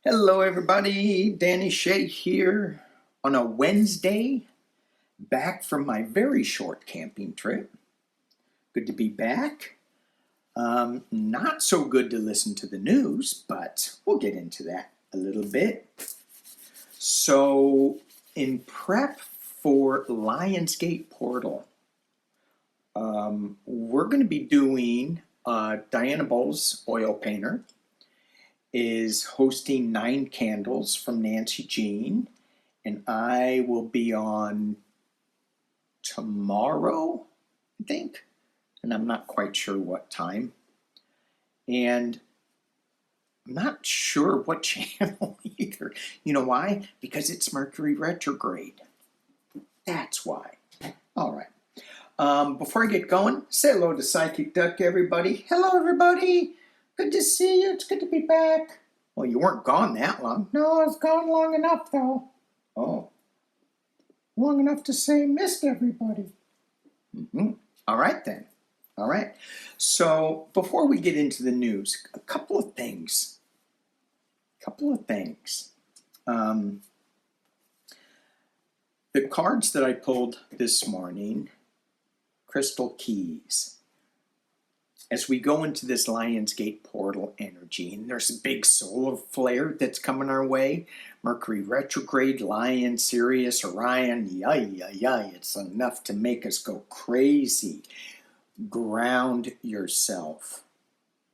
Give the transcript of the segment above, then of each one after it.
Hello everybody, Danny Shay here on a Wednesday, back from my very short camping trip. Good to be back. Not so good to listen to the news, but we'll get into that a little bit. So, in prep for Lionsgate Portal, we're going to be doing Diana Bowles, oil painter, is hosting 9 Candles from Nancy Jean, and I will be on tomorrow, I think, and I'm not quite sure what time, and I'm not sure what channel either. You know why? Because it's Mercury retrograde. That's why. All right. Before I get going, say hello to PsychicDuck, everybody. Hello, everybody. Good to see you. It's good to be back. Well, you weren't gone that long. No, I was gone long enough, though. Oh. Long enough to say missed everybody. All right, then. All right. So, before we get into the news, a couple of things. The cards that I pulled this morning, Crystal Keys. As we go into this Lionsgate Portal energy, and there's a big solar flare that's coming our way, Mercury retrograde, Lion, Sirius, Orion, it's enough to make us go crazy. Ground yourself.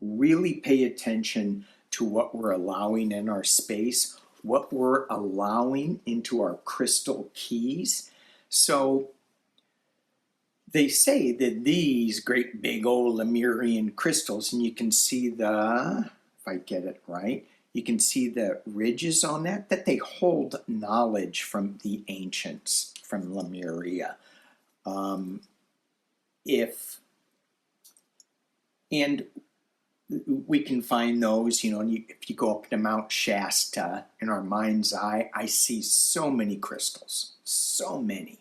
Really pay attention to what we're allowing in our space, what we're allowing into our crystal keys. So, they say that these great big old Lemurian crystals, and you can see if I get it right, you can see the ridges on that hold knowledge from the ancients, from Lemuria. And we can find those, if you go up to Mount Shasta, in our mind's eye, I see so many crystals, so many.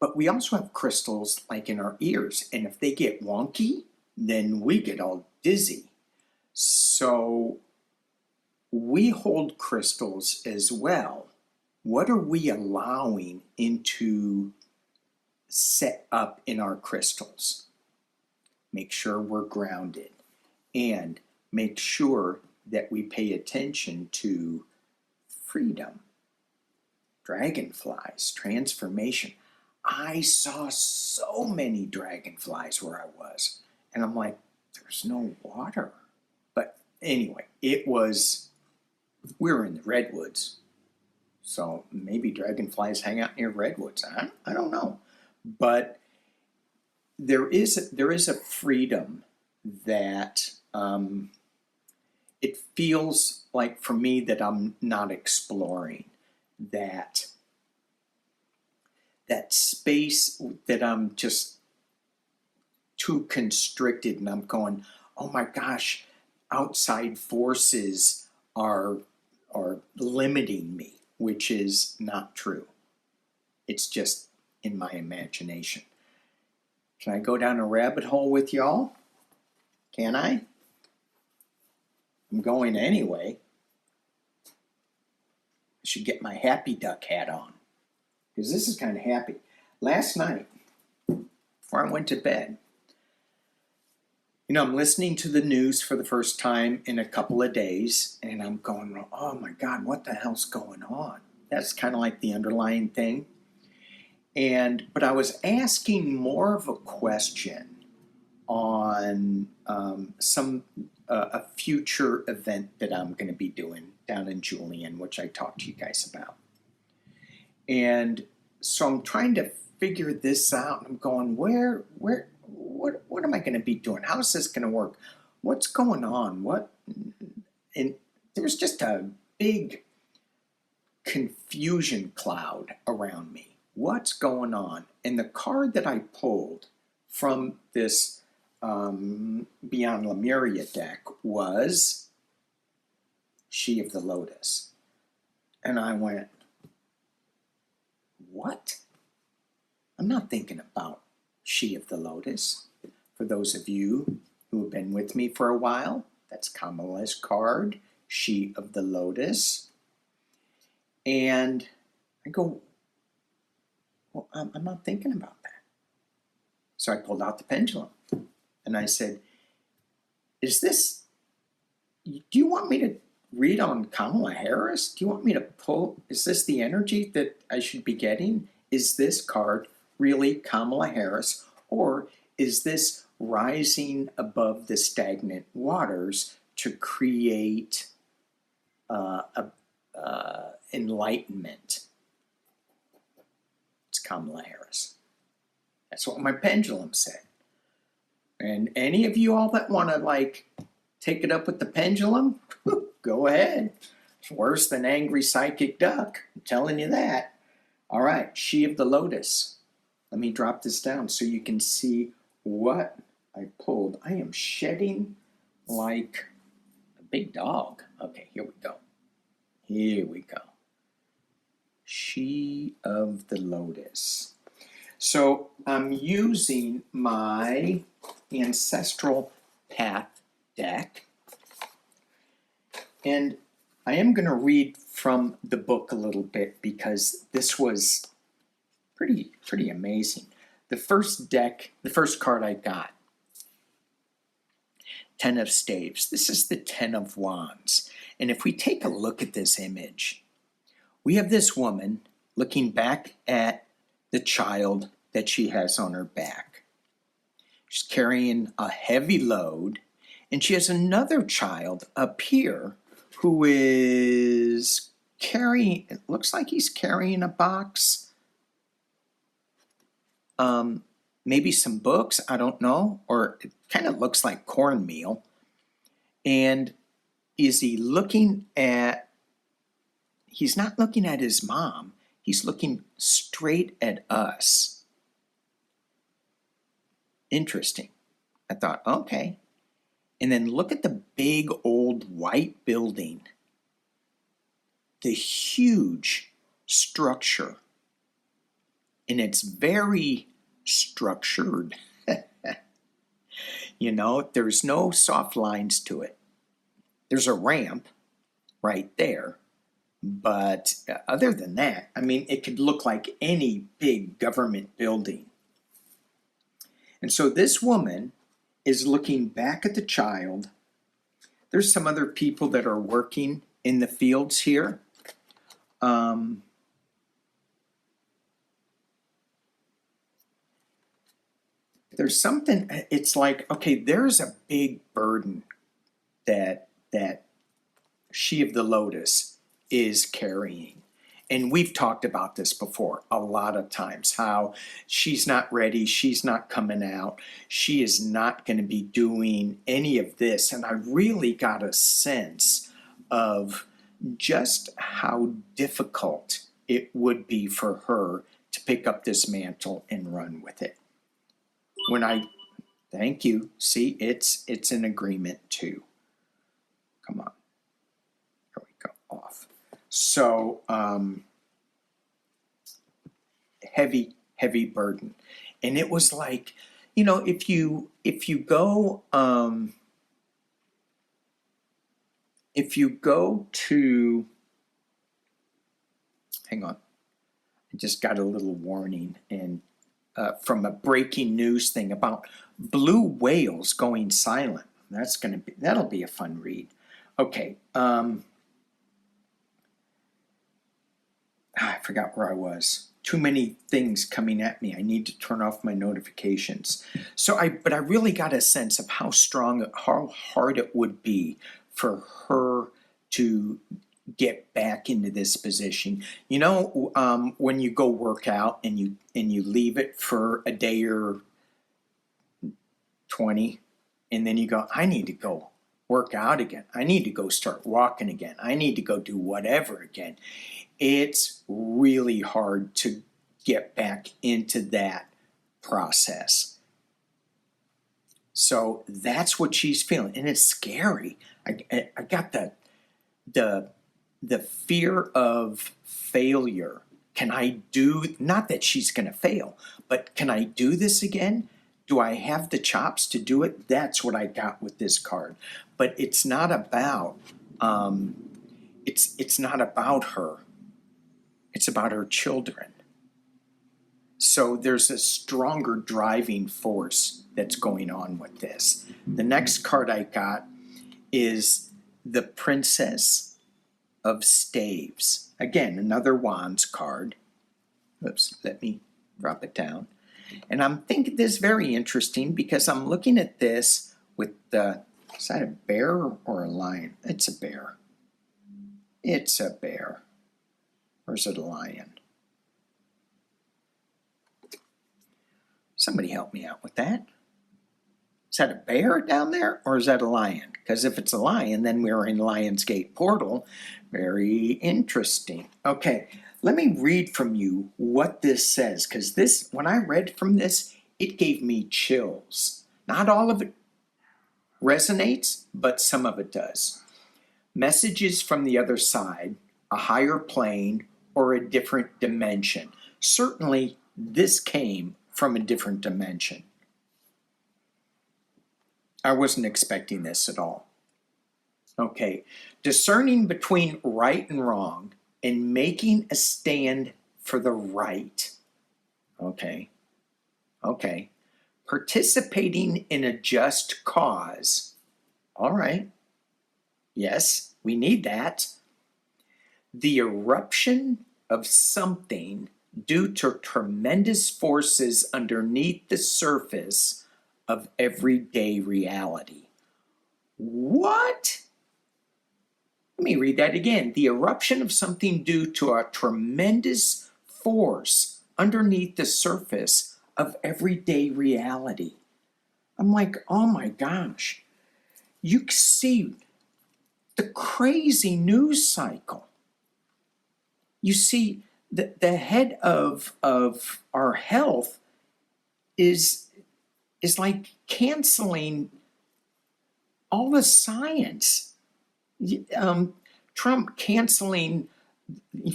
But we also have crystals like in our ears, and if they get wonky, then we get all dizzy. So we hold crystals as well. What are we allowing into set up in our crystals? Make sure we're grounded, and make sure that we pay attention to freedom, dragonflies, transformation. I saw so many dragonflies where I was, and I'm like, there's no water. But anyway, we were in the redwoods, so maybe dragonflies hang out near redwoods. I don't know, but there is a freedom that it feels like for me that I'm not exploring, that space that I'm just too constricted, and I'm going, oh my gosh, outside forces are limiting me, which is not true. It's just in my imagination. Can I go down a rabbit hole with y'all? Can I? I'm going anyway. I should get my happy duck hat on, because this is kind of happy. Last night, before I went to bed, I'm listening to the news for the first time in a couple of days, and I'm going, oh my God, what the hell's going on? That's kind of like the underlying thing. But I was asking more of a question on a future event that I'm going to be doing down in Julian, which I talked to you guys about. And so I'm trying to figure this out. I'm going, what am I going to be doing? How is this going to work? What's going on? And there's just a big confusion cloud around me. What's going on? And the card that I pulled from this Beyond Lemuria deck was She of the Lotus. And I went, what? I'm not thinking about She of the Lotus. For those of you who have been with me for a while, That's Kamala's card, She of the Lotus. And I go, well, I'm not thinking about that. So I pulled out the pendulum and I said, do you want me to read on Kamala Harris? Do you want me to pull, is this the energy that I should be getting? Is this card really Kamala Harris, or is this rising above the stagnant waters to create enlightenment? It's Kamala Harris. That's what my pendulum said. And any of you all that want to like take it up with the pendulum, go ahead. It's worse than angry psychic duck. I'm telling you that. All right, She of the Lotus. Let me drop this down so you can see what I pulled. I am shedding like a big dog. Okay, here we go. Here we go. She of the Lotus. So I'm using my Ancestral Path deck, and I am going to read from the book a little bit because this was pretty amazing. The first card I got, Ten of Staves. This is the Ten of Wands. And if we take a look at this image, we have this woman looking back at the child that she has on her back. She's carrying a heavy load, and she has another child up here who is carrying, it looks like he's carrying a box. Maybe some books, I don't know, or it kind of looks like cornmeal. And is he looking at, he's not looking at his mom, he's looking straight at us. Interesting. I thought, okay. And then look at the big old white building, the huge structure, and it's very structured. You know, there's no soft lines to it. There's a ramp right there, but other than that, I mean, it could look like any big government building. And so this woman is looking back at the child. There's some other people that are working in the fields here. There's something, it's like, okay, there's a big burden that She of the Lotus is carrying. And we've talked about this before a lot of times, how she's not ready, she's not coming out, she is not going to be doing any of this. And I really got a sense of just how difficult it would be for her to pick up this mantle and run with it. Thank you, see, it's an agreement too. Come on, here we go, off. So, heavy burden. And it was like, you know, if you go to, hang on, I just got a little warning and from a breaking news thing about blue whales going silent. That'll be a fun read. Okay, I forgot where I was. Too many things coming at me. I need to turn off my notifications. But I really got a sense of how hard it would be for her to get back into this position. You know, when you go work out and you leave it for a day or 20, and then you go, I need to go work out again. I need to go start walking again. I need to go do whatever again. It's really hard to get back into that process. So that's what she's feeling, and it's scary. I got the fear of failure. Can I do, not that she's going to fail, but can I do this again? Do I have the chops to do it? That's what I got with this card. But it's not about it's not about her. It's about her children. So there's a stronger driving force that's going on with this. The next card I got is the Princess of Staves. Again, another Wands card. Oops, let me drop it down. And I'm thinking this is very interesting because I'm looking at this with the, is that a bear or a lion? It's a bear. It's a bear. Or is it a lion? Somebody help me out with that. Is that a bear down there or is that a lion? Because if it's a lion, then we're in Lionsgate Portal. Very interesting. Okay, let me read from you what this says, because this, when I read from this, it gave me chills. Not all of it resonates, but some of it does. Messages from the other side, a higher plane, or a different dimension. Certainly, this came from a different dimension. I wasn't expecting this at all. Okay, discerning between right and wrong and making a stand for the right. Okay. Participating in a just cause. All right. Yes, we need that. The eruption of something due to tremendous forces underneath the surface of everyday reality. What? Let me read that again. The eruption of something due to a tremendous force underneath the surface of everyday reality. I'm like, oh my gosh. You see the crazy news cycle. You see, the head of our health is like canceling all the science. Trump canceling,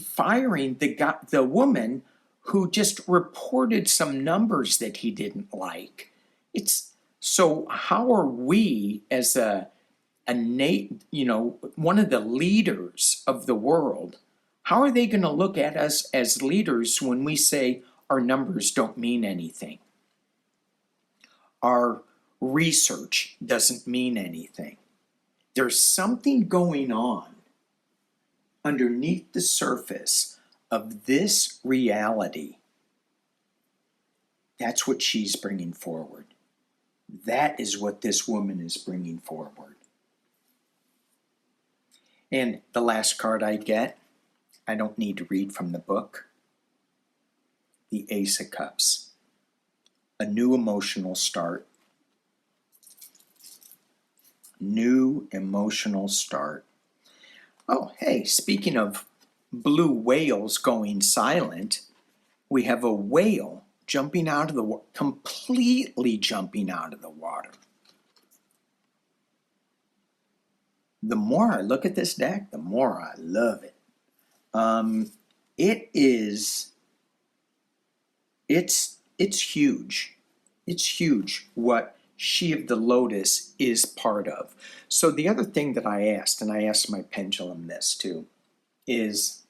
firing the woman who just reported some numbers that he didn't like. It's so, how are we as one of the leaders of the world, how are they going to look at us as leaders when we say our numbers don't mean anything? Our research doesn't mean anything. There's something going on underneath the surface of this reality. That's what she's bringing forward. That is what this woman is bringing forward. And the last card I get, I don't need to read from the book. The Ace of Cups. A new emotional start. New emotional start. Oh, hey, speaking of blue whales going silent, we have a whale jumping out of the water, completely jumping out of the water. The more I look at this deck, the more I love it. It's huge. It's huge what She of the Lotus is part of. So the other thing that I asked, and I asked my pendulum this too, is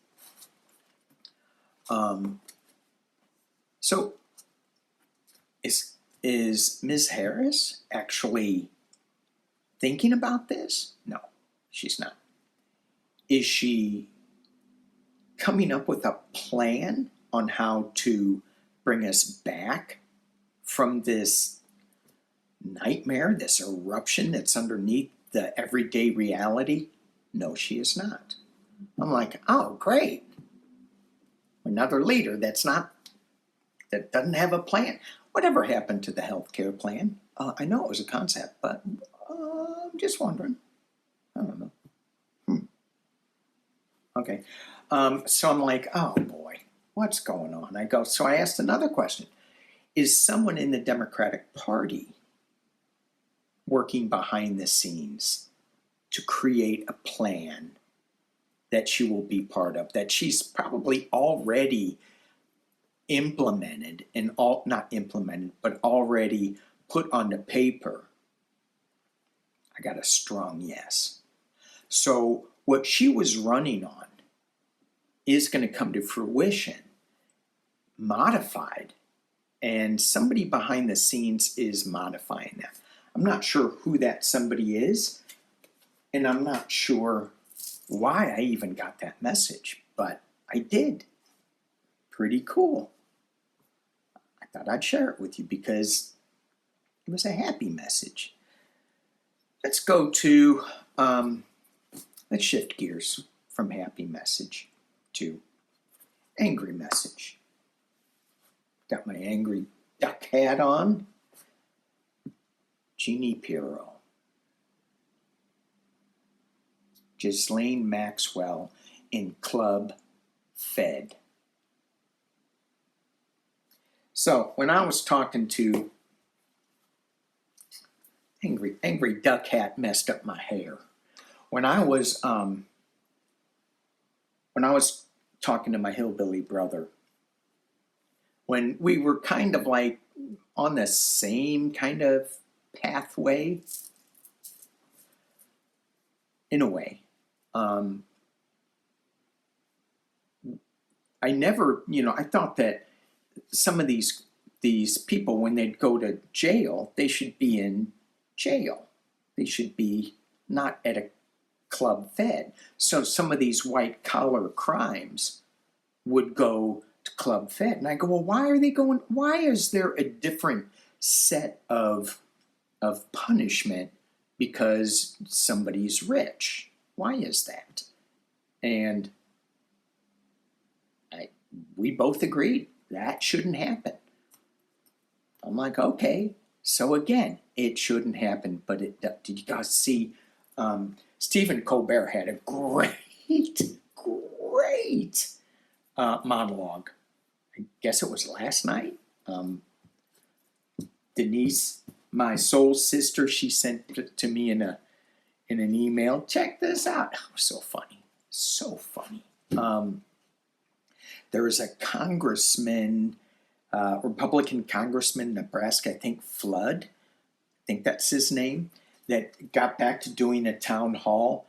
so is Ms. Harris actually thinking about this? No, she's not. Is she coming up with a plan on how to bring us back from this nightmare, this eruption that's underneath the everyday reality? No, she is not. I'm like, oh, great. Another leader that doesn't have a plan. Whatever happened to the healthcare plan? I know it was a concept, but I'm just wondering. I don't know. Okay. So I'm like, oh boy, what's going on? So I asked another question. Is someone in the Democratic Party working behind the scenes to create a plan that she will be part of, that she's probably already implemented and not implemented, but already put on the paper, I got a strong yes. So what she was running on is going to come to fruition, modified, and somebody behind the scenes is modifying that. I'm not sure who that somebody is, and I'm not sure why I even got that message, but I did. Pretty cool. I thought I'd share it with you because it was a happy message. Let's go to, let's shift gears from happy message to angry message. Got my angry duck hat on. Jeannie Pirro. Ghislaine Maxwell in Club Fed. So when I was talking to angry duck hat messed up my hair. When I was talking to my hillbilly brother, when we were kind of like on the same kind of pathway, in a way, I never, I thought that some of these people, when they'd go to jail, they should be in jail. They should be not at a club fed. So some of these white collar crimes would go to club fed. And I go, well, why are they going? Why is there a different set of punishment because somebody's rich? Why is that? And we both agreed that shouldn't happen. I'm like, okay. So again, it shouldn't happen, but it did. You guys see, Stephen Colbert had a great monologue. I guess it was last night. Denise, my soul sister, she sent it to me in an email. Check this out. It was so funny, so funny. There was a congressman, Republican congressman in Nebraska, I think Flood, I think that's his name, that got back to doing a town hall.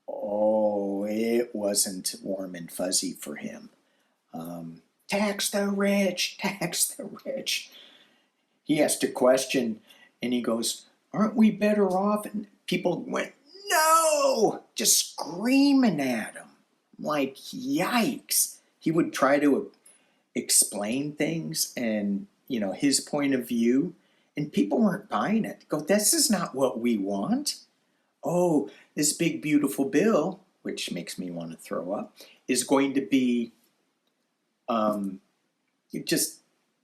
Oh, it wasn't warm and fuzzy for him. Tax the rich, tax the rich. He asked a question and he goes, aren't we better off? And people went, no, just screaming at him. Like, yikes. He would try to explain things and, his point of view, and people weren't buying it. Go, this is not what we want. Oh, this big, beautiful bill, which makes me want to throw up, is going to be,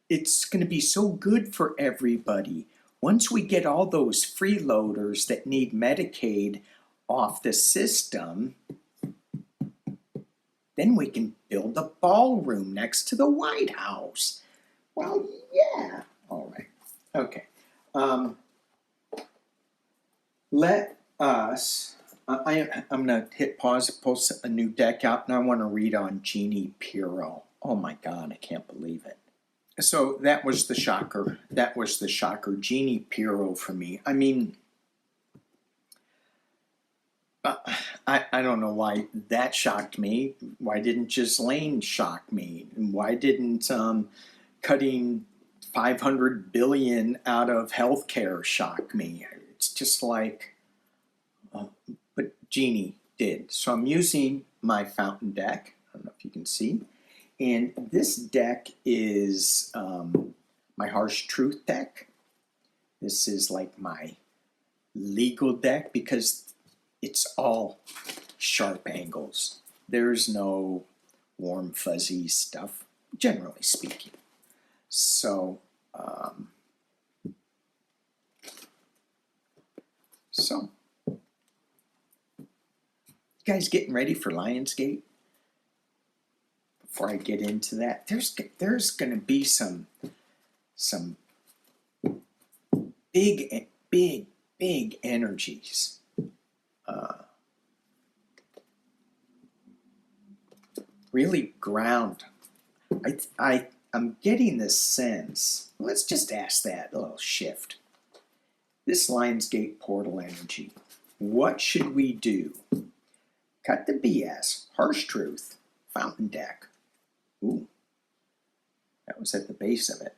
it's going to be so good for everybody. Once we get all those freeloaders that need Medicaid off the system, then we can build a ballroom next to the White House. Well, yeah. All right. Okay. Let us, I'm going to hit pause, pull a new deck out, and I want to read on Jeannie Pirro. Oh my God, I can't believe it. So that was the shocker. That was the shocker. Jeannie Pirro for me. I mean, I don't know why that shocked me. Why didn't Ghislaine shock me? And why didn't cutting $500 billion out of healthcare shock me? It's just like, but Jeannie did. So I'm using my fountain deck. I don't know if you can see. And this deck is my Harsh Truth deck. This is like my legal deck because it's all sharp angles. There's no warm, fuzzy stuff, generally speaking. So, you guys getting ready for Lionsgate? Before I get into that, there's going to be some big energies. Really ground. I I'm getting this sense. Let's just ask that, a little shift. This Lionsgate portal energy. What should we do? Cut the BS. Harsh truth. Fountain deck. Ooh. That was at the base of it.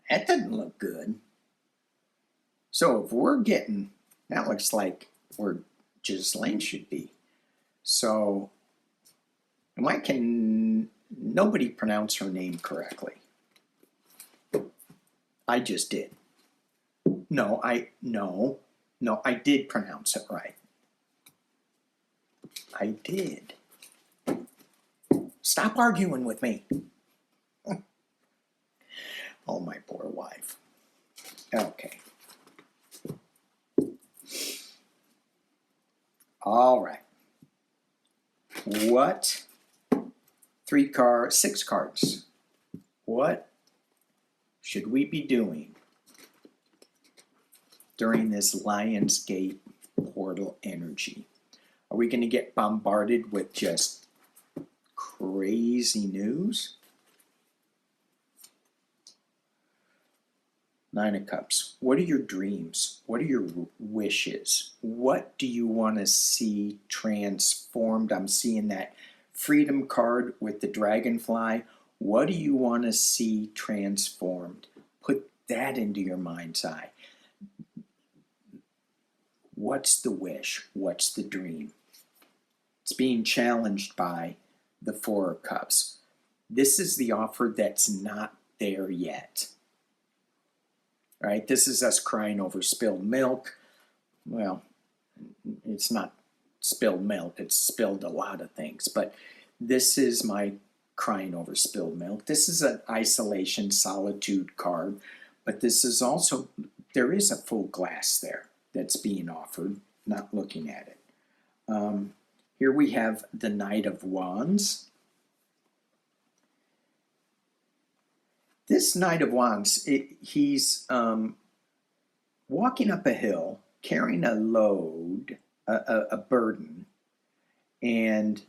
That doesn't look good. So if we're getting, that looks like where Ghislaine should be. So why can nobody pronounce her name correctly? I just did. No, I did pronounce it right. I did. Stop arguing with me. Oh, my poor wife. Okay. All right. What? 6 cards. What should we be doing during this Lionsgate portal energy? Are we going to get bombarded with just crazy news? 9 of Cups. What are your dreams? What are your wishes? What do you want to see transformed? I'm seeing that Freedom card with the dragonfly. What do you want to see transformed? Put that into your mind's eye. What's the wish? What's the dream? It's being challenged by the 4 of Cups. This is the offer that's not there yet. Right? This is us crying over spilled milk. Well, it's not spilled milk. It's spilled a lot of things. But this is my crying over spilled milk. This is an isolation, solitude card. But this is also, there is a full glass there that's being offered, not looking at it. Here we have the Knight of Wands. This Knight of Wands, he's walking up a hill, carrying a load, a burden, and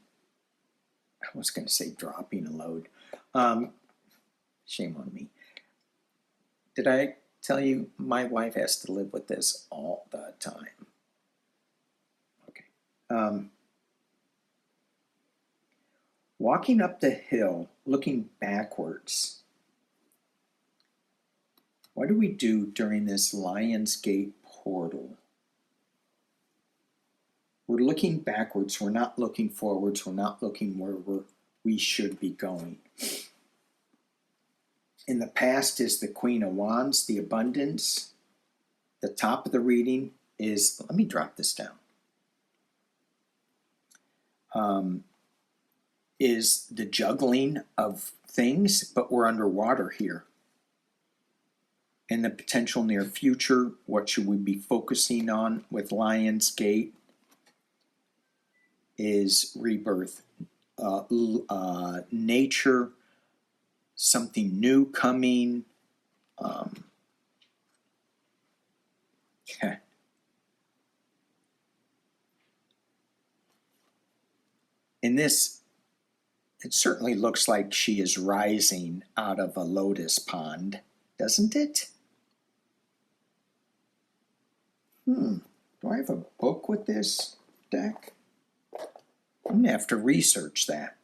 I was going to say dropping a load. Shame on me. Did I tell you my wife has to live with this all the time? Okay. Walking up the hill, looking backwards. What do we do during this Lionsgate portal? We're looking backwards. We're not looking forwards. We're not looking where we should be going. In the past is the Queen of Wands, the abundance. The top of the reading is, let me drop this down, is the juggling of things, but we're underwater here. In the potential near future, what should we be focusing on with Lionsgate is rebirth, nature, something new coming. In this, it certainly looks like she is rising out of a lotus pond, doesn't it? Do I have a book with this deck? I'm going to have to research that.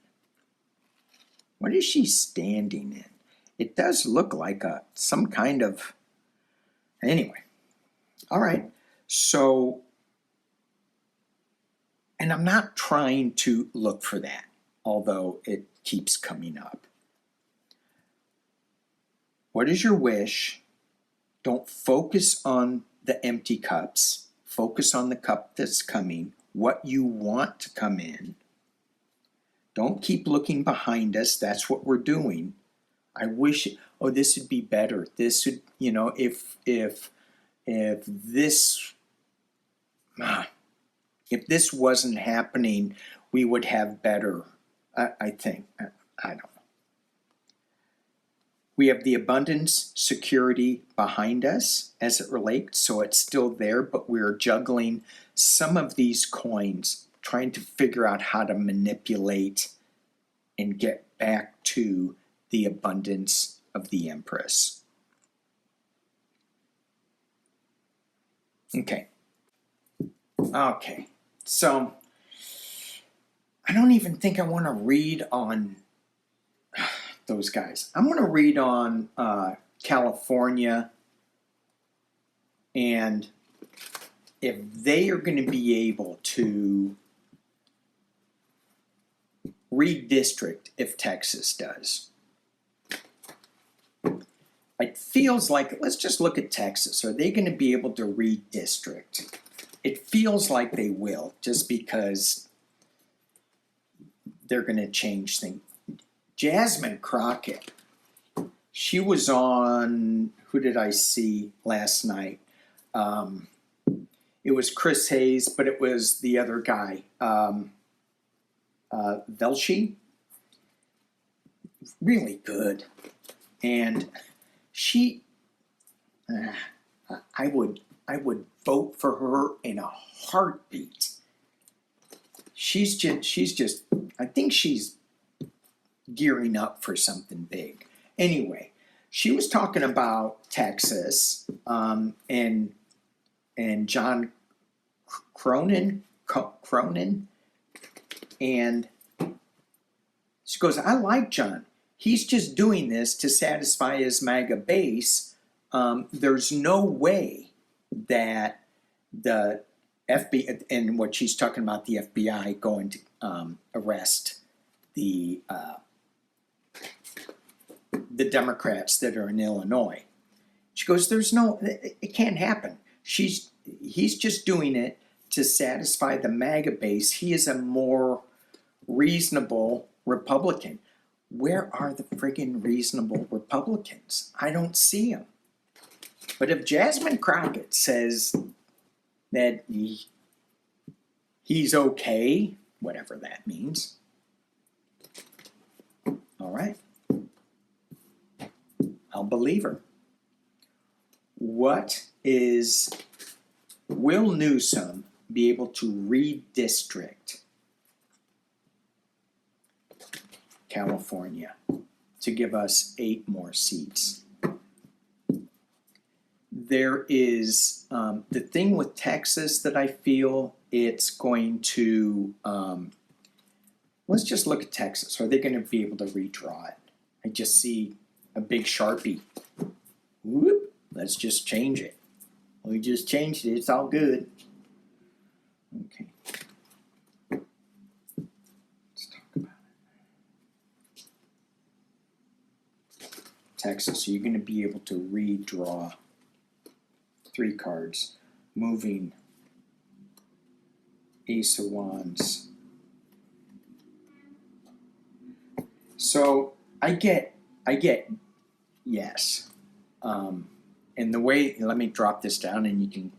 What is she standing in? It does look like some kind of... Anyway. All right. So, and I'm not trying to look for that, although it keeps coming up. What is your wish? Don't focus on the empty cups. Focus on the cup that's coming, what you want to come in. Don't keep looking behind us. That's what we're doing. I wish, oh, this would be better. This would, you know, if this wasn't happening, we would have better, I think. I don't know. We have the abundance, security behind us as it relates, so it's still there, but we're juggling some of these coins, trying to figure out how to manipulate and get back to the abundance of the Empress. Okay. So I don't even think I want to read on those guys. I'm going to read on California, and if they are going to be able to redistrict if Texas does. It feels like, let's just look at Texas. Are they going to be able to redistrict? It feels like they will, just because they're going to change things. Jasmine Crockett, she was on, who did I see last night? It was Chris Hayes, but it was the other guy, Velshi. Really good. And she, I would vote for her in a heartbeat. She's just, I think she's gearing up for something big. Anyway, she was talking about Texas, and John Cronin, and she goes, I like John. He's just doing this to satisfy his MAGA base. There's no way that the FBI, and what she's talking about, the FBI going to arrest the Democrats that are in Illinois. She goes, it can't happen. He's just doing it to satisfy the MAGA base. He is a more reasonable Republican. Where are the friggin' reasonable Republicans? I don't see them. But if Jasmine Crockett says that he's okay, whatever that means, all right, I'll believe her. Will Newsom be able to redistrict California to give us 8 more seats? There is the thing with Texas that I feel it's going to, let's just look at Texas. Are they going to be able to redraw it? I just see a big Sharpie. Whoop, let's just change it. We just changed it. It's all good. Okay. Let's talk about it. Texas, so you're going to be able to redraw 3 cards. Moving Ace of Wands. So I get yes. And the way, let me drop this down and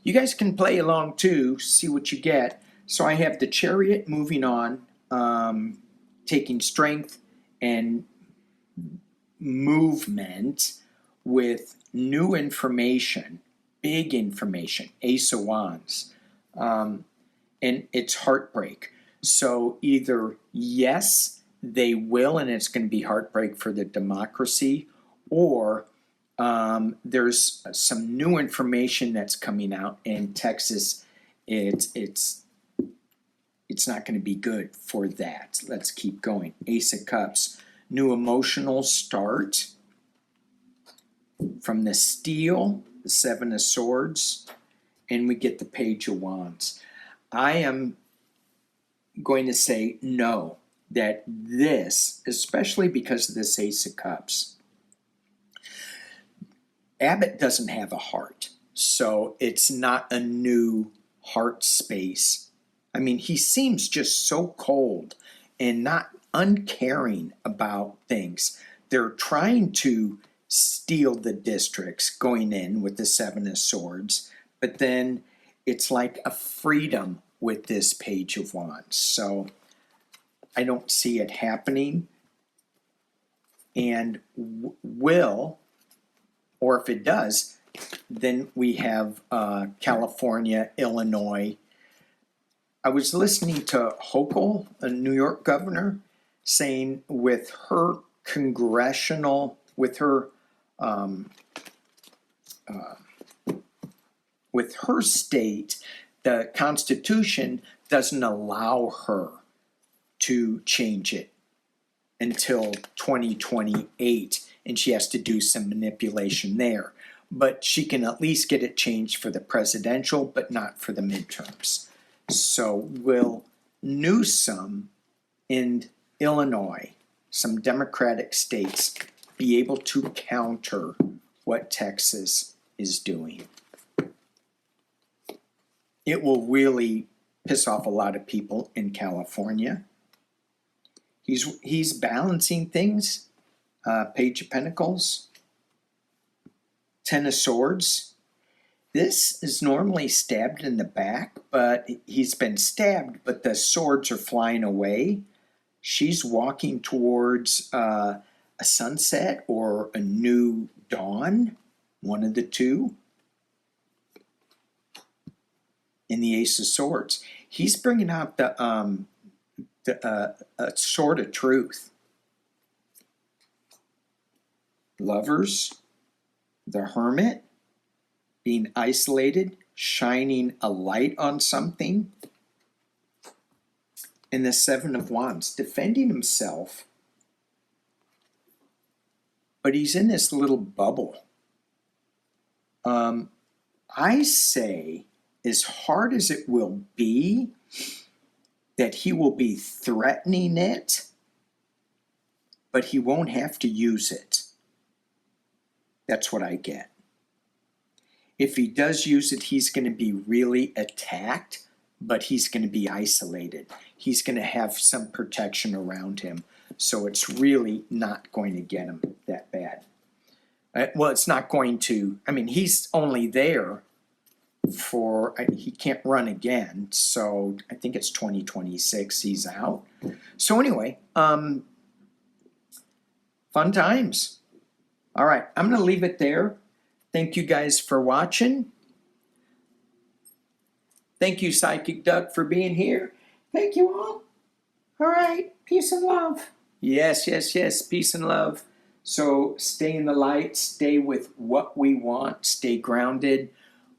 you guys can play along too, see what you get. So I have the Chariot moving on, taking strength and movement with new information, big information, Ace of Wands, and it's heartbreak. So either yes, they will, and it's going to be heartbreak for the democracy, or there's some new information that's coming out in Texas. It's not going to be good for that. Let's keep going. Ace of Cups, new emotional start from the Steel, the 7 of Swords, and we get the Page of Wands. I am going to say no, that this, especially because of this Ace of Cups, Abbott doesn't have a heart, so it's not a new heart space. I mean, he seems just so cold and not uncaring about things. They're trying to steal the districts going in with the 7 of Swords, but then it's like a freedom with this Page of Wands. So I don't see it happening. And will, or if it does, then we have California, Illinois. I was listening to Hochul, a New York governor, saying with her congressional, with her state, the Constitution doesn't allow her to change it until 2028, and she has to do some manipulation there. But she can at least get it changed for the presidential, but not for the midterms. So will Newsom in Illinois, some Democratic states, be able to counter what Texas is doing? It will really piss off a lot of people in California. He's balancing things. Page of Pentacles, Ten of Swords. This is normally stabbed in the back, but he's been stabbed, but the swords are flying away. She's walking towards a sunset or a new dawn, one of the two. In the Ace of Swords, he's bringing out the sword of truth. Lovers, the Hermit, being isolated, shining a light on something. And the Seven of Wands, defending himself, but he's in this little bubble. I say, as hard as it will be, that he will be threatening it, but he won't have to use it. That's what I get. If he does use it, he's going to be really attacked, but he's going to be isolated. He's going to have some protection around him, so it's really not going to get him that bad. Well, it's not going to, I mean, he's only there for, he can't run again, so I think it's 2026 he's out. So anyway, fun times. All right, I'm going to leave it there. Thank you guys for watching. Thank you, Psychic Duck, for being here. Thank you all. All right, peace and love. Yes, yes, yes, peace and love. So stay in the light, stay with what we want, stay grounded.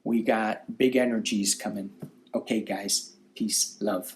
We got big energies coming. Okay, guys, peace, love.